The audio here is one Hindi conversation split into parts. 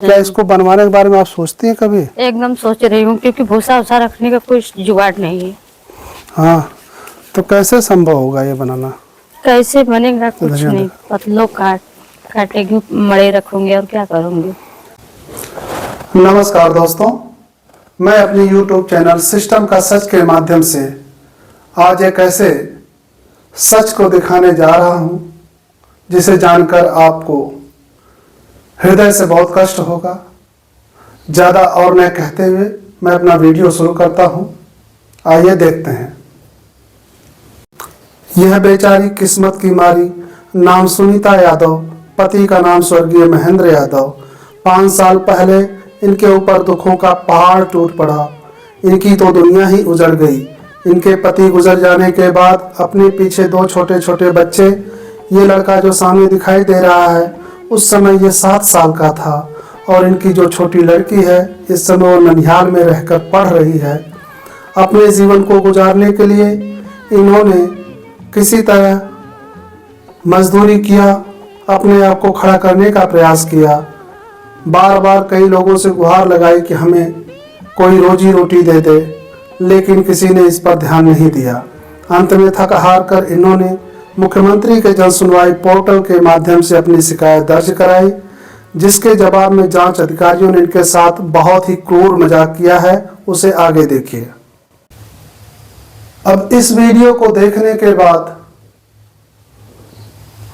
क्या इसको बनवाने के बारे में आप सोचती हैं कभी? एकदम सोच रही हूँ, क्योंकि भूसा उसा रखने का कोई जुगाड़ नहीं है। हाँ, तो कैसे संभव होगा ये बनाना? कैसे बनेगा कुछ नहीं, पतलों काटेगी, मड़े रखूंगे और क्या करूंगी। नमस्कार दोस्तों, मैं अपने YouTube चैनल सिस्टम का सच के माध्यम से आज एक ऐसे सच को दिखाने जा रहा हूँ जिसे जानकर आपको हृदय से बहुत कष्ट होगा। ज़्यादा और न कहते हुए मैं अपना वीडियो शुरू करता हूँ। आइए देखते हैं। यह बेचारी किस्मत की मारी, नाम सुनीता यादव, पति का नाम स्वर्गीय महेंद्र यादव। 5 साल पहले इनके ऊपर दुखों का पहाड़ टूट पड़ा। इनकी तो दुनिया ही उजड़ गई। इनके पति गुजर जाने के बाद अपने पीछे 2 छोटे छोटे बच्चे। ये लड़का जो सामने दिखाई दे रहा है उस समय ये 7 साल का था और इनकी जो छोटी लड़की है इस समय वो ननिहाल में रहकर पढ़ रही है। अपने जीवन को गुजारने के लिए इन्होंने किसी तरह मजदूरी किया, अपने आप को खड़ा करने का प्रयास किया। बार बार कई लोगों से गुहार लगाई कि हमें कोई रोजी रोटी दे दे, लेकिन किसी ने इस पर ध्यान नहीं दिया। अंत में थक हार कर इन्होंने मुख्यमंत्री के जन सुनवाई पोर्टल के माध्यम से अपनी शिकायत दर्ज कराई, जिसके जवाब में जांच अधिकारियों ने इनके साथ बहुत ही क्रूर मजाक किया है। उसे आगे देखिए। अब इस वीडियो को देखने के बाद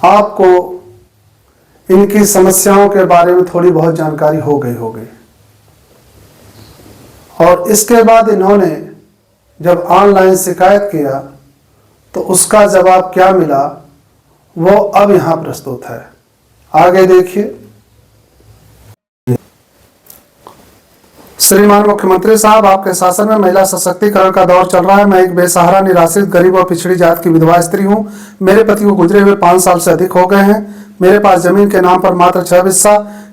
आपको इनकी समस्याओं के बारे में थोड़ी बहुत जानकारी हो गई होगी। और इसके बाद इन्होंने जब ऑनलाइन शिकायत किया तो उसका जवाब क्या मिला वो अब यहां प्रस्तुत है। आगे देखिए। श्रीमान मुख्यमंत्री साहब, आपके शासन में महिला सशक्तिकरण का दौर चल रहा है। मैं एक बेसहारा, निराश्रित, गरीब और पिछड़ी जात की विधवा स्त्री हूँ। मेरे पति को गुजरे हुए 5 साल से अधिक हो गए हैं। मेरे पास जमीन के नाम पर मात्र 6 बिस्सा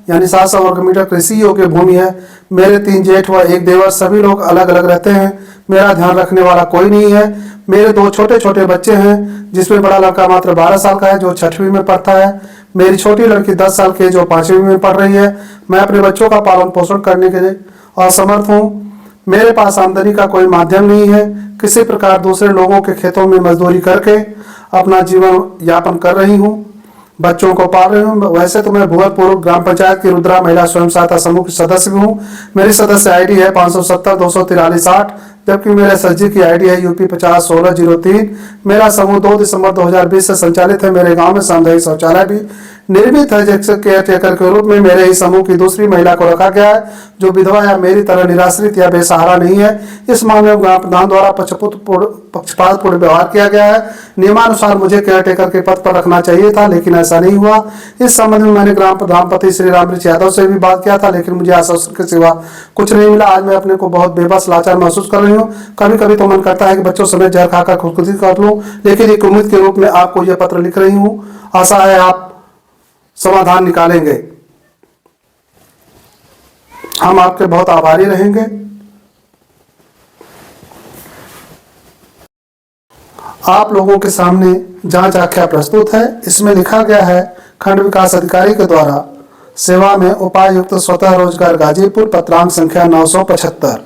यानी 700 वर्ग मीटर कृषि योग्य भूमि है। मेरे 3 जेठ व 1 देवर, सभी लोग अलग अलग रहते हैं। मेरा ध्यान रखने वाला कोई नहीं है। मेरे 2 छोटे छोटे बच्चे हैं, जिसमें बड़ा लड़का मात्र 12 साल का है जो 6वीं में पढ़ता है। मेरी छोटी लड़की 10 साल की है जो 5वीं में पढ़ रही है। मैं अपने बच्चों का पालन पोषण करने के लिए असमर्थ हूँ। मेरे पास आमदनी का कोई माध्यम नहीं है। किसी प्रकार दूसरे लोगों के खेतों में मजदूरी करके अपना जीवन यापन कर रही हूँ, बच्चों को पाल रही हूँ। वैसे तो मैं भुवरपुर ग्राम पंचायत की रुद्रा महिला स्वयं सहायता समूह की सदस्य भी हूँ। मेरी सदस्य आईडी है 570 243 8, जबकि मेरे सजी की आईडी है यूपी 50 1603। मेरा समूह 2 दिसंबर 2020 से संचालित है। मेरे गांव में सामुदायिक शौचालय भी निर्मित है। जैसे केयर टेकर के रूप में मेरे ही समूह की दूसरी महिला को रखा गया है जो विधवा या मेरी तरह निराश्रित या बेसहारा नहीं है। इस मामले में ग्राम प्रधान द्वारा पक्षपातपूर्ण व्यवहार किया गया है। नियमानुसार मुझे केयर टेकर के पद पर रखना चाहिए था, लेकिन ऐसा नहीं हुआ। इस संबंध में मैंने ग्राम प्रधान पति श्री रामकृष्ण यादव से भी बात किया था, लेकिन मुझे आश्वासन के सिवा कुछ नहीं मिला। आज मैं अपने को बहुत बेबस लाचार महसूस कर रही हूँ। कभी कभी तो मन करता है कि बच्चों समेत जहर खाकर खुदकुशी कर लूं, लेकिन एक उम्मीद के रूप में आपको यह पत्र लिख रही हूँ। आशा है आप समाधान निकालेंगे। हम आपके बहुत आभारी रहेंगे। आप लोगों के सामने जांच आख्या प्रस्तुत है। इसमें लिखा गया है, खंड विकास अधिकारी के द्वारा सेवा में उपायुक्त स्वतः रोजगार गाजीपुर, पत्रांक संख्या 975,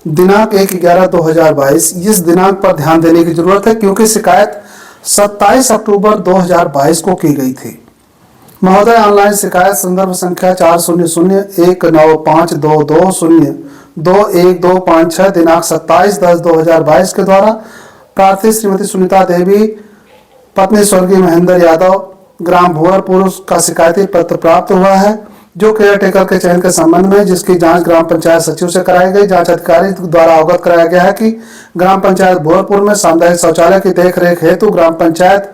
दिनांक 1/11/2022। इस दिनांक पर ध्यान देने की जरूरत है क्योंकि शिकायत 27 अक्टूबर 2022 को की गई थी। महोदय, ऑनलाइन शिकायत संदर्भ संख्या 4001992202125 दिनांक 27/10/2022 के द्वारा प्रार्थी श्रीमती सुनीता देवी, पत्नी स्वर्गीय महेंद्र यादव, ग्राम भुवरपुर का शिकायती पत्र प्राप्त हुआ है जो केयर टेकर के चयन के संबंध में, जिसकी जांच ग्राम पंचायत सचिव से कराई गई। जांच अधिकारी द्वारा अवगत कराया गया है कि ग्राम पंचायत भुवरपुर में सामुदायिक शौचालय की देखरेख हेतु ग्राम पंचायत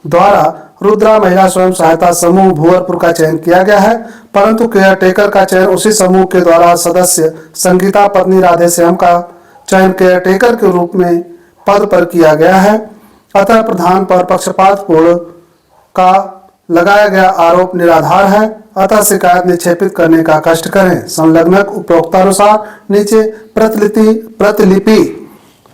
द्वारा रुद्रा महिला स्वयं सहायता समूह भुवरपुर का चयन किया गया है, परंतु केयर टेकर का चयन उसी समूह के द्वारा सदस्य संगीता पत्नी राधेश्याम का चयन केयर टेकर के रूप में पद पर किया गया है। अतः प्रधान पर पक्षपातपूर्ण का लगाया गया आरोप निराधार है। अतः शिकायत निक्षेपित करने का कष्ट करें। संलग्नक उपरोक्तानुसार नीचे प्रतिलिपि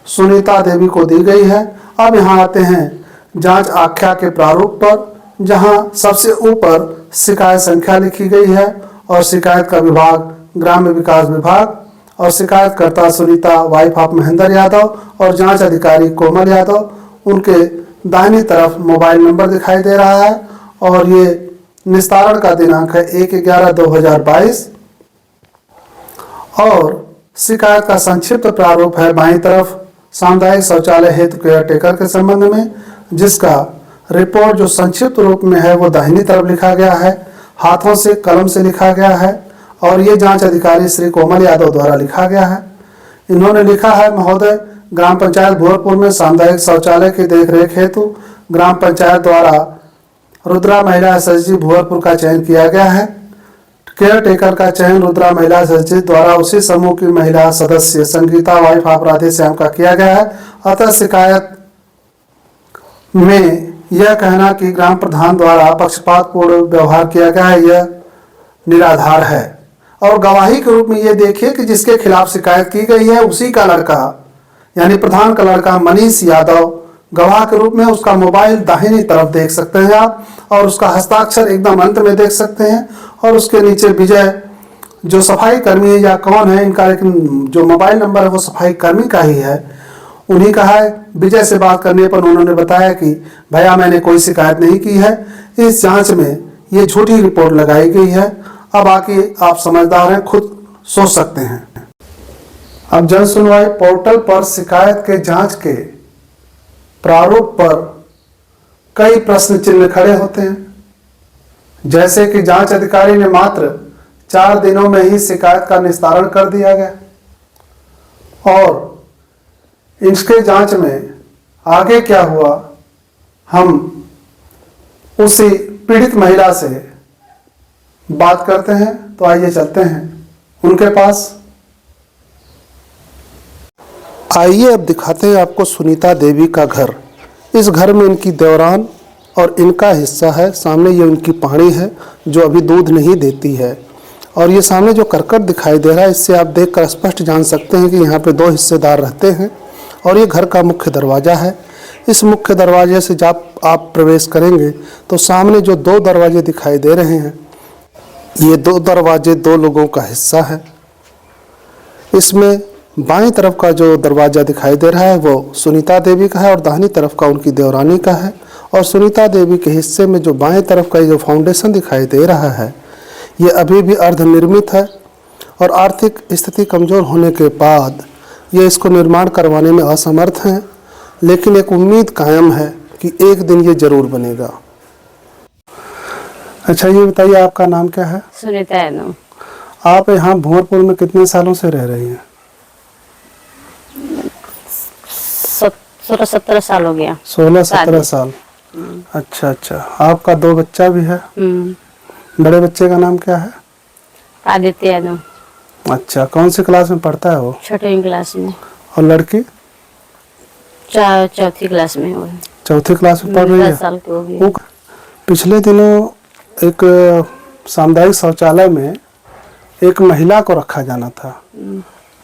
सुनीता देवी को दी गई है। अब यहाँ आते हैं जांच आख्या के प्रारूप पर, जहां सबसे ऊपर शिकायत संख्या लिखी गई है और शिकायत का विभाग ग्राम्य विकास विभाग और शिकायतकर्ता सुनीता वाइफ ऑफ महेंद्र यादव और जांच अधिकारी कोमल यादव, उनके दाहिनी तरफ मोबाइल नंबर दिखाई दे रहा है और ये निस्तारण का दिनांक है 1/11/2022 और शिकायत का संक्षिप्त प्रारूप है बाईं तरफ सामुदायिक शौचालय हेतु केयर टेकर के संबंध में, जिसका रिपोर्ट जो संक्षिप्त रूप में है वो दाहिनी तरफ लिखा गया है, हाथों से कलम से लिखा गया है और ये जांच अधिकारी श्री कोमल यादव द्वारा लिखा गया है। इन्होंने लिखा है, महोदय, ग्राम पंचायत भुवरपुर में सामुदायिक शौचालय की देखरेख हेतु ग्राम पंचायत द्वारा रुद्रा महिला एसएचजी भुवरपुर का चयन किया गया है। केयर टेकर का चयन रुद्रा महिला एसएचजी द्वारा उसी समूह की महिला सदस्य संगीता वाइफ ऑफ राधे श्याम का किया गया है। अतः शिकायत में यह कहना कि ग्राम प्रधान द्वारा पक्षपातपूर्ण व्यवहार किया गया है, यह निराधार है। और गवाही के रूप में यह देखिए कि जिसके खिलाफ शिकायत की गई है उसी का लड़का यानी प्रधान का लड़का मनीष यादव गवाह के रूप में, उसका मोबाइल दाहिनी तरफ देख सकते हैं आप और उसका हस्ताक्षर एकदम अंत में देख सकते हैं और उसके नीचे विजय जो सफाई कर्मी है या कौन है इनका, लेकिन जो मोबाइल नंबर है वो सफाई कर्मी का ही है, उन्हीं का है। विजय से बात करने पर उन्होंने बताया कि भैया मैंने कोई शिकायत नहीं की है, इस जांच में ये झूठी रिपोर्ट लगाई गई है। अब आके आप समझदार हैं, खुद सोच सकते हैं। अब जन सुनवाई पोर्टल पर शिकायत के जांच के प्रारूप पर कई प्रश्न चिन्ह खड़े होते हैं, जैसे कि जांच अधिकारी ने मात्र 4 दिनों में ही शिकायत का निस्तारण कर दिया गया और इसके जांच में आगे क्या हुआ, हम उसी पीड़ित महिला से बात करते हैं। तो आइए चलते हैं उनके पास। आइए अब दिखाते हैं आपको सुनीता देवी का घर। इस घर में इनकी देवरान और इनका हिस्सा है। सामने ये उनकी पहाड़ी है जो अभी दूध नहीं देती है और ये सामने जो करकट दिखाई दे रहा है इससे आप देखकर स्पष्ट जान सकते हैं कि यहाँ पे 2 हिस्सेदार रहते हैं और ये घर का मुख्य दरवाज़ा है। इस मुख्य दरवाजे से जब आप प्रवेश करेंगे तो सामने जो 2 दरवाजे दिखाई दे रहे हैं, ये 2 दरवाजे 2 लोगों का हिस्सा है। इसमें बाईं तरफ का जो दरवाज़ा दिखाई दे रहा है वो सुनीता देवी का है और दाहिनी तरफ का उनकी देवरानी का है। और सुनीता देवी के हिस्से में जो बाएं तरफ का जो फाउंडेशन दिखाई दे रहा है ये अभी भी अर्धनिर्मित है और आर्थिक स्थिति कमज़ोर होने के बाद ये इसको निर्माण करवाने में असमर्थ हैं, लेकिन एक उम्मीद कायम है कि एक दिन ये जरूर बनेगा। अच्छा, ये बताइए आपका नाम क्या है? सुनीता यादव। आप यहाँ भुवरपुर में कितने सालों से रह रही हैं? 16-17 साल हो गया। 16-17 साल। अच्छा अच्छा। आपका 2 बच्चा भी है? बड़े बच्चे का नाम क्या है? आदित्य यादव। अच्छा, कौन सी क्लास में पढ़ता है वो? 6वीं क्लास में। और लड़की? 4th क्लास में हो। 4th क्लास में पढ़ रही है। 10 साल की होगी। पिछले दिनों एक सामुदायिक शौचालय में एक महिला को रखा जाना था।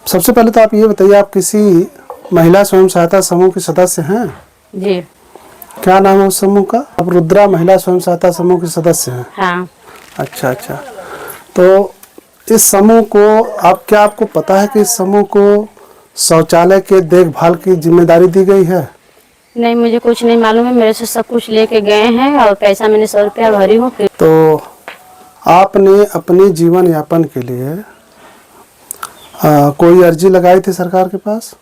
सबसे पहले तो आप ये बताइए, आप किसी महिला स्वयं सहायता समूह के सदस्य हैं? जी। क्या नाम है उस समूह का? आप रुद्रा महिला स्वयं सहायता समूह के सदस्य हैं? हाँ। अच्छा अच्छा। तो इस समूह को आपको पता है कि इस समूह को शौचालय के देखभाल की जिम्मेदारी दी गई है? नहीं, मुझे कुछ नहीं मालूम है। मेरे से सब कुछ लेके गए हैं और पैसा मैंने 100 रुपया भरी हूँ। तो आपने अपने जीवन यापन के लिए कोई अर्जी लगाई थी सरकार के पास?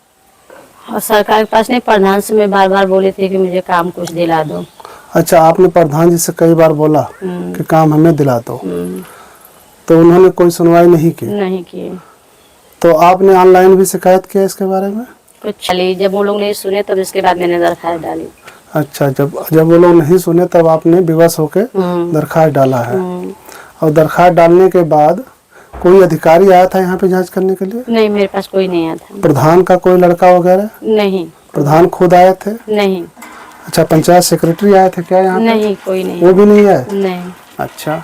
और सरकार के पास नहीं, प्रधान से मैं बार-बार बोली थी कि मुझे काम कुछ दिला दो। अच्छा, आपने प्रधान जी से कई बार बोला कि काम हमें दिला दो, तो उन्होंने कोई सुनवाई नहीं की? नहीं की। तो आपने ऑनलाइन भी शिकायत किया इसके बारे में? कुछ चली, जब वो लोग नहीं सुने तब इसके बाद मैंने दरखास्त डाली। अच्छा, जब वो लोग नहीं सुने तब आपने विवश होकर दरखास्त डाला है। और दरखास्त डालने के बाद कोई अधिकारी आया था यहाँ पे जांच करने के लिए? नहीं, मेरे पास कोई नहीं आया था। प्रधान का कोई लड़का वगैरह? नहीं। प्रधान खुद आए थे? नहीं। अच्छा, पंचायत सेक्रेटरी आए थे क्या यहाँ पे? नहीं, कोई नहीं। वो भी नहीं आए? नहीं। अच्छा,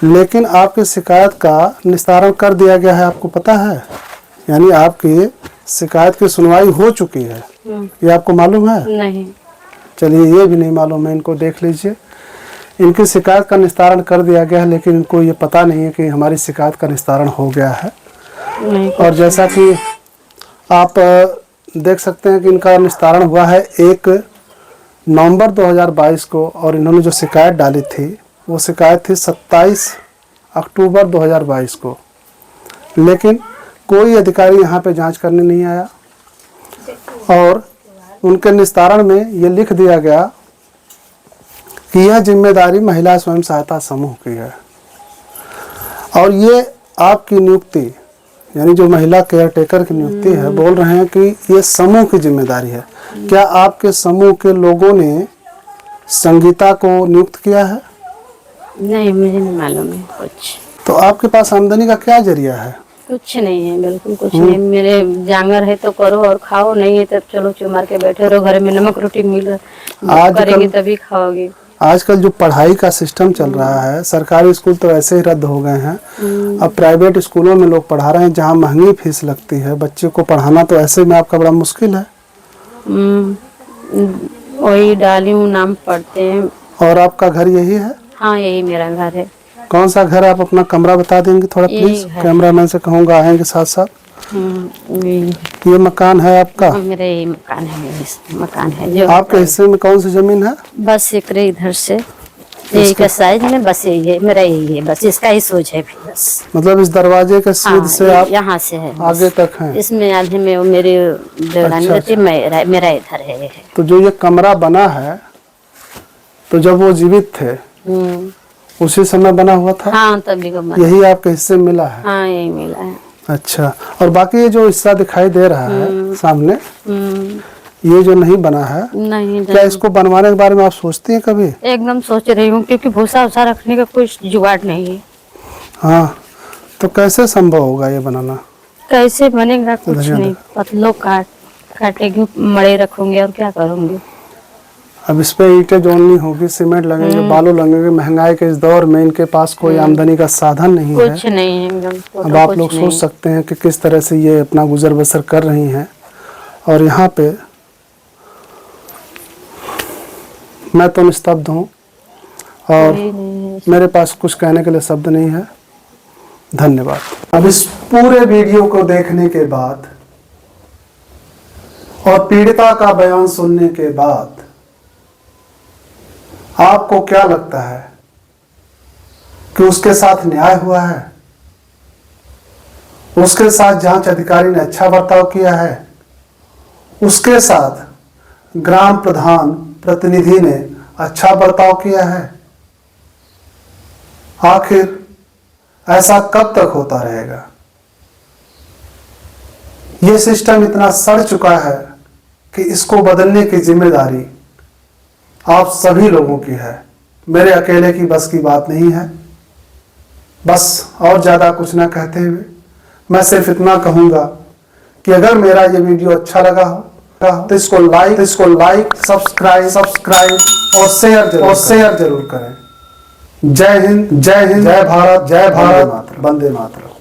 लेकिन आपकी शिकायत का निस्तारण कर दिया गया है, आपको पता है? यानी आपकी शिकायत की सुनवाई हो चुकी है, ये आपको मालूम है? नहीं। चलिए, ये भी नहीं मालूम है, इनको देख लीजिए। इनकी शिकायत का निस्तारण कर दिया गया है, लेकिन इनको ये पता नहीं है कि हमारी शिकायत का निस्तारण हो गया है। नहीं और जैसा कि आप देख सकते हैं कि इनका निस्तारण हुआ है 1 नवंबर 2022 को, और इन्होंने जो शिकायत डाली थी वो शिकायत थी 27 अक्टूबर 2022 को, लेकिन कोई अधिकारी यहाँ पे जांच करने नहीं आया और उनके निस्तारण में ये लिख दिया गया कि यह जिम्मेदारी महिला स्वयं सहायता समूह की है। और ये आपकी नियुक्ति, यानी जो महिला केयर टेकर की नियुक्ति है, बोल रहे हैं कि ये समूह की जिम्मेदारी है। क्या आपके समूह के लोगों ने संगीता को नियुक्त किया है? नहीं, मुझे नहीं मालूम है कुछ। तो आपके पास आमदनी का क्या जरिया है? कुछ नहीं है, बिल्कुल कुछ नहीं। मेरे जांगर है तो करो और खाओ, नहीं है तब चलो चुप मार के बैठे रहो घर में। नमक रोटी मिल रहा करेंगे तभी खाओगे। आजकल जो पढ़ाई का सिस्टम चल रहा है, सरकारी स्कूल तो ऐसे ही रद्द हो गए हैं, अब प्राइवेट स्कूलों में लोग पढ़ा रहे हैं जहाँ महंगी फीस लगती है। बच्चे को पढ़ाना तो ऐसे में आपका बड़ा मुश्किल है। वही डाली हूँ, नाम पढ़ते हैं। और आपका घर यही है? हाँ, यही मेरा घर है। कौन सा घर है? आप अपना कमरा बता देंगे थोड़ा प्लीज? कैमरामैन से कहूँगा आएंगे साथ साथ। ये मकान है आपका? मेरा यही मकान है, मकान है जो आपके हिस्से में कौन सी जमीन है? बस एक इधर से यही का साइज में, बस यही है मेरा, यही है बस, इसका ही सोच है बस। मतलब इस दरवाजे के सीध से आप यहाँ से है आगे तक हैं? इसमें आधे में वो मेरी देवरानी रहती है, मेरा इधर है। तो जो ये कमरा बना है, तो जब वो जीवित थे उसी समय बना हुआ था? हाँ, तभी को बना। यही आपके हिस्से मिला है? हाँ, यही मिला है। अच्छा, और बाकी ये जो हिस्सा दिखाई दे रहा है सामने, ये जो नहीं बना है, नहीं, क्या इसको बनवाने के बारे में आप सोचती हैं कभी? एकदम सोच रही हूँ, क्योंकि भूसा उसा रखने का कोई जुगाड़ नहीं है। हाँ, तो कैसे संभव होगा ये बनाना? कैसे बनेगा कुछ नहीं, पतलों काटेगी, मड़े रखूंगे और क्या करूंगी। अब इस पे ईंटें जोड़नी होगी, सीमेंट लगेंगे, बालू लगेंगे। महंगाई के इस दौर में इनके पास कोई आमदनी का साधन नहीं है। कुछ नहीं है एकदम। अब आप लोग सोच सकते हैं कि किस तरह से ये अपना गुजर बसर कर रही हैं। और यहाँ पे मैं तो निस्तब्ध हूँ और मेरे पास कुछ कहने के लिए शब्द नहीं है। धन्यवाद। अब इस पूरे वीडियो को देखने के बाद और पीड़िता का बयान सुनने के बाद आपको क्या लगता है कि उसके साथ न्याय हुआ है? उसके साथ जांच अधिकारी ने अच्छा बर्ताव किया है? उसके साथ ग्राम प्रधान प्रतिनिधि ने अच्छा बर्ताव किया है? आखिर ऐसा कब तक होता रहेगा? यह सिस्टम इतना सड़ चुका है कि इसको बदलने की जिम्मेदारी आप सभी लोगों की है। मेरे अकेले की बस की बात नहीं है। बस और ज्यादा कुछ ना कहते हुए मैं सिर्फ इतना कहूंगा कि अगर मेरा ये वीडियो अच्छा लगा हो तो इसको लाइक, सब्सक्राइब और शेयर जरूर करें। जय हिंद, जय भारत, वंदे मातरम।